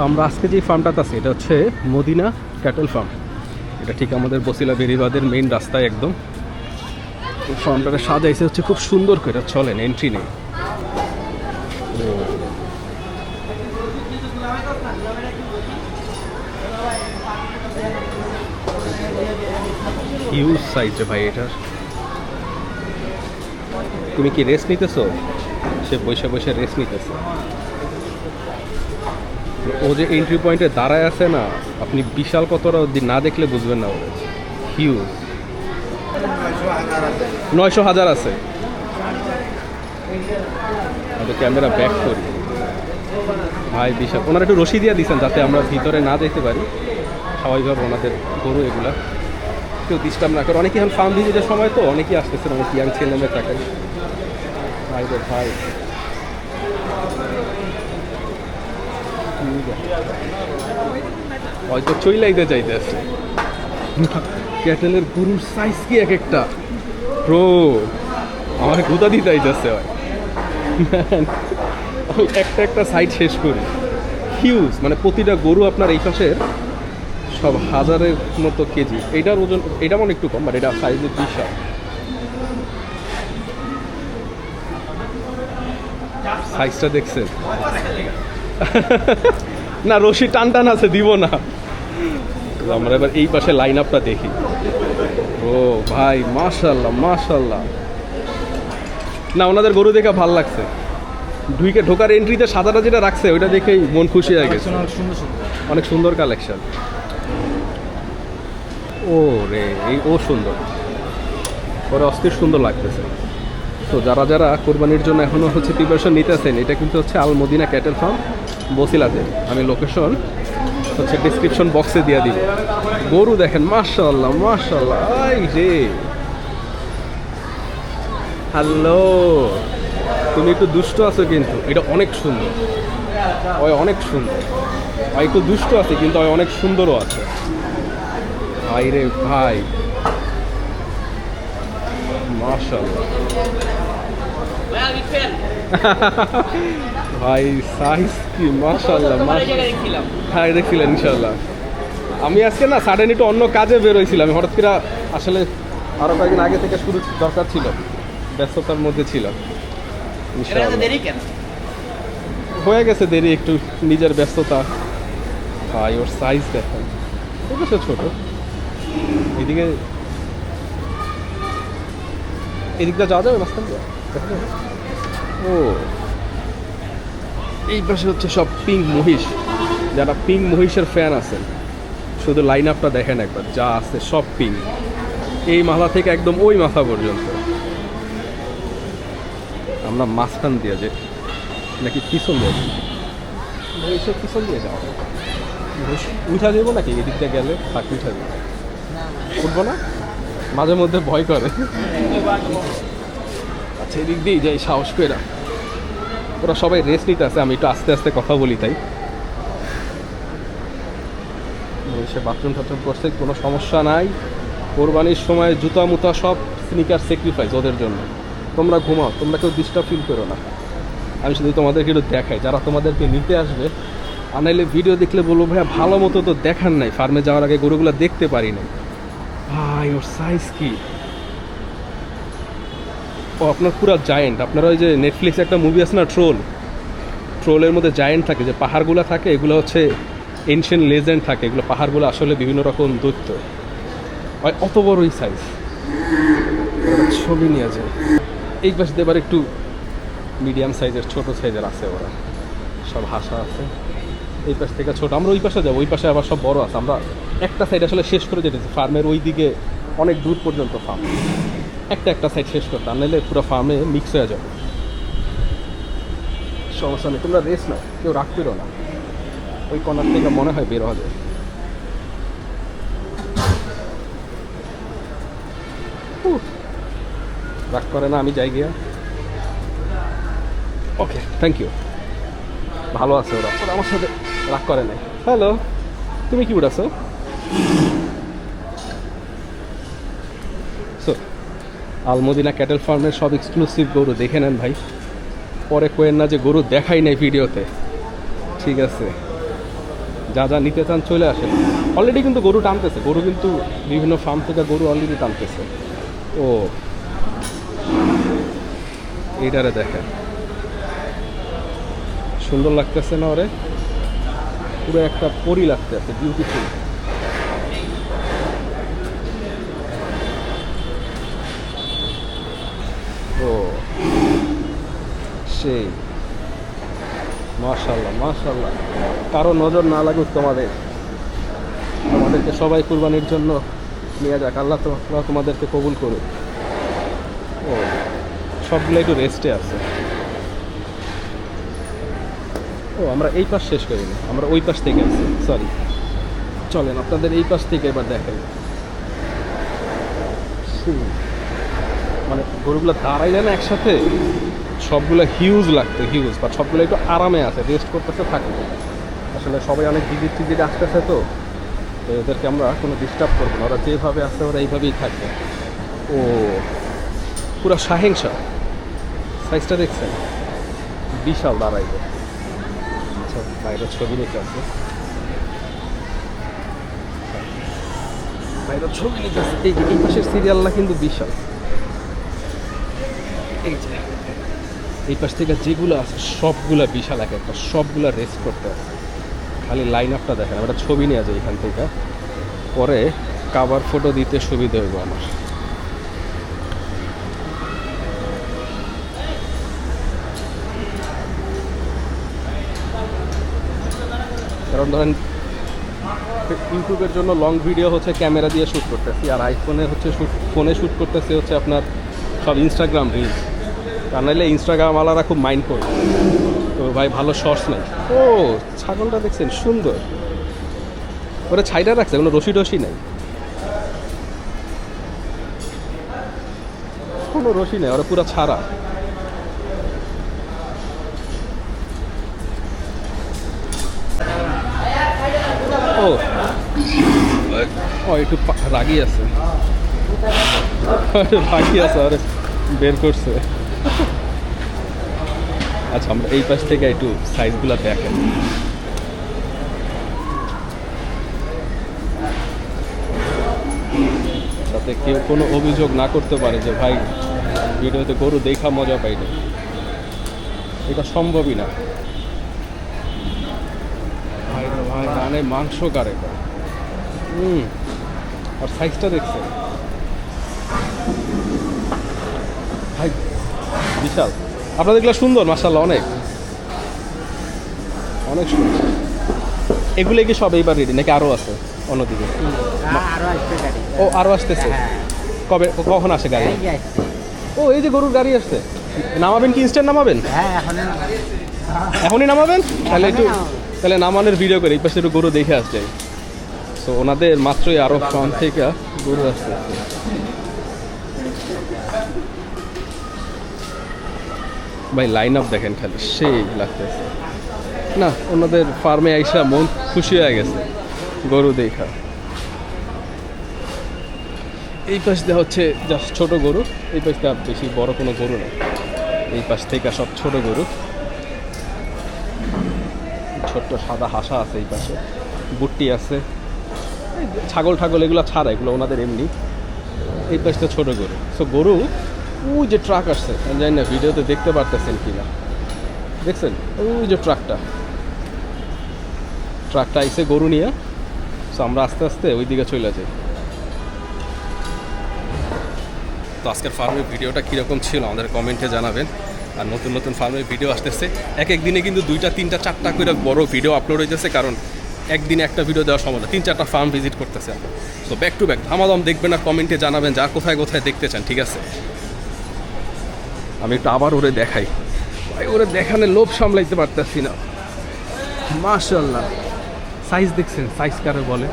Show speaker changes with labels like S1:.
S1: আমরা আজকে যে ফার্মটাতে আছি এটা হচ্ছে মদিনা ক্যাটল ফার্ম। এটা ঠিক আমাদের বসিলা বেরিবাদের মেইন রাস্তায় একদম। ফার্মটাকে সাজাইছে হচ্ছে খুব সুন্দর করে, চলেন এন্ট্রি নেই। হিউজ সাইজ রে ভাই এটার। তুমি কি রেস্ট নিতেছো? সে বসে বসে রেস্ট নিতেছে। ও যে এন্ট্রি পয়েন্টে দাঁড়ায় আছে না, আপনি বিশাল কতটা না দেখলে বুঝবেন না। ওর হিউজ 900,000 আছে। ক্যামেরা ব্যাক করি ভাই, বিশাল। ওনারা একটু রশি দিয়ে দিয়েছেন যাতে আমরা ভিতরে না যেতে পারি। স্বাভাবিকভাবে ওনাদের গরু এগুলা কেউ ডিস্টার্ব না করে। অনেকে এখন ফার্ম ভিজিটের সময় তো অনেকেই আসতেছে, অনেক ইয়াং ছেলে মেয়ে থাকে। ভাই রে ভাই, হয়তো চইলাইতে চাইতেছে। ক্যাটেলের গরুর সাইজ কি এক একটা প্রো, আমার গুদা দিতে আইতেছে। একটা একটা সাইড শেষ করি। হিউজ, মানে প্রতিটা গরু আপনার এই পাশের সব হাজারের মতো কেজি। এইটার ওজন, এটা মনে একটু কম, বাট এটা সাইজে বিশাল। সাইজটা দেখছেন? না, রশি টান টান আছে, দিব না। আমরা এবার এই পাশে লাইন আপটা দেখি। ও ভাই, মাশাল্লাহ মাশাল্লাহ। না, ওনাদের গরু দেখে ভালো লাগছে। ঢোকার এন্ট্রিতে সাদাটা যেটা রাখছে ওইটা দেখেই মন খুশি হয়ে গেছে। অনেক সুন্দর কালেকশন। ও রে, এই ও সুন্দর, ওরা অস্থির সুন্দর লাগতেছে। তো যারা যারা কোরবানির জন্য এখনও হচ্ছে প্রিপারেশন নিতেছেন, এটা কিন্তু হচ্ছে আল মদিনা ক্যাটেল ফার্ম বসিলাতে। আমি লোকেশন হচ্ছে ডিসক্রিপশন বক্সে দিয়ে দিব। গরু দেখেন, মাশাআল্লাহ মাশাআল্লাহ। এই রে, হ্যালো, তুমি একটু দুষ্ট আছো কিন্তু এটা অনেক সুন্দর। ওই অনেক সুন্দর, ওই একটু দুষ্ট আছে কিন্তু ওই অনেক সুন্দরও আছে। ভাই রে ভাই, মাশাআল্লাহ ভাই, সাইজ কি মাশাআল্লাহ। হ্যাঁ, দেখছিলেন ইনশাআল্লাহ। আমি আজকে না সাডেন একটু অন্য কাজে বেরোইছিলাম, হঠাৎ করে আসলে আরো কয়েকদিন আগে থেকে শুরু দরকার ছিল, ব্যস্ততার মধ্যে ছিল। হয়ে গেছে দেরি একটু, নিজের ব্যস্ততা। ভাই ওর সাইজ দেখেন, অবশ্য ছোট। এদিকে এদিকটা যাওয়া যাবে মাঝখান দিয়ে? ও, এই পাশে হচ্ছে সব পিঙ্ক মহিষ। যারা পিঙ্ক মহিষের ফ্যান আছেন, শুধু লাইন আপটা দেখেন একবার, যা আছে সব পিঙ্ক। এই মাথা থেকে একদম ওই মাথা পর্যন্ত। আমরা মাঝখান দিয়ে যে নাকি পিছন দিয়ে, মহিষের পিছন দিয়ে যাওয়া উঠা দেবো নাকি? এদিক দিয়ে গেলে তাকে উঠা দেবো, উঠবো না, মাঝে মধ্যে ভয় করে। আচ্ছা, এদিক দিয়েই যাই সাহস করে। ওরা সবাই রেস্ট নিতে আছে, আমি একটু আস্তে আস্তে কথা বলি তাই। সে বাথরুম টাথরুম করছে, কোনো সমস্যা নাই। কোরবানির সময় জুতা মুতা সব স্নিকার স্যাক্রিফাইস ওদের জন্য। তোমরা ঘুমাও, তোমরা কেউ ডিস্টার্ব ফিল করো না। আমি শুধু তোমাদেরকে একটু দেখাই, যারা তোমাদেরকে নিতে আসবে। আর নাইলে ভিডিও দেখলে বলবো ভাইয়া ভালো মতো তো দেখার নাই, ফার্মে যাওয়ার আগে গরুগুলো দেখতে পারি নাই। ভাই ওর সাইজ কি! ও আপনার পুরো জায়েন্ট। আপনারা ওই যে নেটফ্লিক্সে একটা মুভি আছে না, ট্রোলের মধ্যে জায়েন্ট থাকে, যে পাহাড়গুলো থাকে, এগুলো হচ্ছে এনশিয়েন্ট লেজেন্ড থাকে। এগুলো পাহাড়গুলো আসলে বিভিন্ন রকম দৈত্য। অত বড়ই সাইজ। ছবি নিয়ে যায়। এই পাশে এবার একটু মিডিয়াম সাইজের, ছোট সাইজের আছে। ওরা সব হাসা আছে। এই পাশ থেকে ছোট, আমরা ওই পাশে যাবো। ওই পাশে আবার সব বড় আছে। আমরা একটা সাইড আসলে শেষ করে যেতেছি। ফার্মের ওই দিকে অনেক দূর পর্যন্ত ফার্ম, একটা সাইড শেষ করতে, আর নাহলে পুরো ফার্মে মিক্স হয়ে যাবে। সমস্যা নেই, তোমরা রেস্ট নাও, কেউ রাগ করো না। ওই কর্নার থেকে মনে হয় বের হওয়া যায়। রাগ করে না, আমি যাই গিয়া। ওকে, থ্যাংক ইউ। ভালো আছে ওরা, ওরা আমার সাথে রাগ করে নাই। হ্যালো, তুমি কি উঠাছো? আল মদিনা ক্যাটেল ফার্মের সব এক্সক্লুসিভ গরু দেখে নেন ভাই, পরে কোয়েন না যে গরু দেখাই নাই ভিডিওতে। ঠিক আছে, যা যা নিতে চান চলে আসেন। অলরেডি কিন্তু গরু টানতেছে, গরু কিন্তু বিভিন্ন ফার্ম থেকে গরু অলরেডি টানতেছে। ও এইটারে দেখেন, সুন্দর লাগতেছে না ওরে? পুরো একটা পরি লাগতেছে, বিউটিফুল। ও সেই মাশাআল্লাহ মাশাআল্লাহ, কারো নজর না লাগুক তোমাদেরকে সবাই কুরবানির জন্য নিয়ে যাক। আল্লাহ তোমাদেরকে কবুল করুক। ও সবগুলো একটু রেস্টে আছে। ও আমরা এই পাশ শেষ করিনি, আমরা ওই পাশ থেকে আসছি, সরি। চলেন আপনাদের এই পাশ থেকে এবার দেখাই। মানে গরুগুলো দাঁড়াইলে না একসাথে, সবগুলো হিউজ লাগতো, হিউজ, বাট সবগুলো একটু আরামে আছে, রেস্ট করতেছে, থাকবে। আসলে সবাই অনেক ভিজিট টিজিট আসতেছে, তো এদেরকে আমরা কোনো ডিস্টার্ব করবো না, ওরা যেভাবে আসছে ওরা এইভাবেই থাকবে। ও পুরো সাহিংসা, সাইজটা দেখছেন, বিশাল দাঁড়াইবে। আচ্ছা বাইরের ছবি নিতে আসবে, বাইরের ছবি নিতে আসবে। এই পাশের সিরিয়ালটা কিন্তু বিশাল। এই যে এই পাশ থেকে যেগুলো আছে সবগুলা বিশাল, এক একটা, সবগুলা রেস্ট করতে আছে। খালি লাইন আপটা দেখেন, আমরা ছবি নিয়ে যাই এখান থেকে, পরে কাভার ফটো দিতে সুবিধা হইব আমার। কারণ ধরেন ইউটিউবের জন্য লং ভিডিও হচ্ছে ক্যামেরা দিয়ে শ্যুট করতেছি, আর আইফোনে হচ্ছে ফোনে শ্যুট করতেছি হচ্ছে আপনার সব ইনস্টাগ্রাম রিলস। তা নাহলে ইনস্টাগ্রাম ওয়ালারা খুব মাইন্ড করবে, তো ভাই ভালো শর্টস নেই। ও ছাগলটা দেখছেন, সুন্দর, ওরা ছাইটা রাখছে, কোনো রশি টসি নাই, কোনো রশি নেই, ওরা পুরো ছাড়া। ও ও একটু রাগি আছে, রাগি আছে, আরে বের করছে। আচ্ছা আমরা এই পাশ থেকে একটু সাইজগুলো দেখেন। যাতে কেউ কোনো অভিযোগ না করতে পারে যে ভাই ভিডিওতে গরু দেখা মজা পাইনি, এটা সম্ভবই না। ভাই ভাই রানে মাংস কারে, আর সাইজটা দেখছে ভাই বিশাল। আপনাদের এগুলো সুন্দর মাশাআল্লাহ, অনেক অনেক সুন্দর। এগুলো কি সব এইবার রেডি নাকি আরও আছে অন্যদিকে? ও আরও আসতেছে, কবে কখন আসে গাড়ি? ও এই যে গরুর গাড়ি আসছে, নামাবেন কি ইনস্ট্যান্ট নামাবেন? এখনই নামাবেন? তাহলে নামানোর ভিডিও করে এই পাশে একটু গরু দেখে আসছে। তো ওনাদের মাত্রই আরও ফ্রন্ট থেকে গরু আসছে। ভাই লাইন আপ দেখেন, খালি সেই লাগতেছে না। ওনাদের ফার্মে আইসা মন খুশি হয়ে গেছে গরু দেখা। এই পাশ দিয়ে হচ্ছে জাস্ট ছোটো গরু, এই পাশ দিয়ে বেশি বড় কোনো গরু নেই। এই পাশ থেকে সব ছোট গরু, ছোট্ট সাদা হাসা আছে এই পাশে, বুট্টি আছে, ছাগল ঠাগল এগুলো ছাড়া, এগুলো ওনাদের এমনি। এই পাশটা ছোট গরু। সো গরু ওই যে ট্রাক আসছে, আমি জানি না ভিডিওতে দেখতে পারতেছেন কি না, দেখছেন ওই যে ট্রাকটা আইসে গরু নিয়ে। সো আমরা আস্তে আস্তে ওই দিকে চলে যাই। তো আজকের ফার্মের ভিডিওটা কীরকম ছিল আমাদের কমেন্টে জানাবেন। আর নতুন নতুন ফার্মের ভিডিও আসতেছে, এক একদিনে কিন্তু 2টা 3টা 4টা করে বড় ভিডিও আপলোড হইতেছে, কারণ একদিনে একটা ভিডিও দেওয়া সম্ভব না, 3-4টা ফার্ম ভিজিট করতেছে আমরা। সো ব্যাক টু ব্যাক ধামাধাম দেখবেন আর কমেন্টে জানাবেন যা কোথায় কোথায় দেখতে চান, ঠিক আছে? আমি একটু আবার ওরে দেখাই, ভাই ওরে দেখানে লোভ সামলাইতে পারতেছি না। মাশাআল্লাহ সাইজ দেখছেন, সাইজ কারে বলে?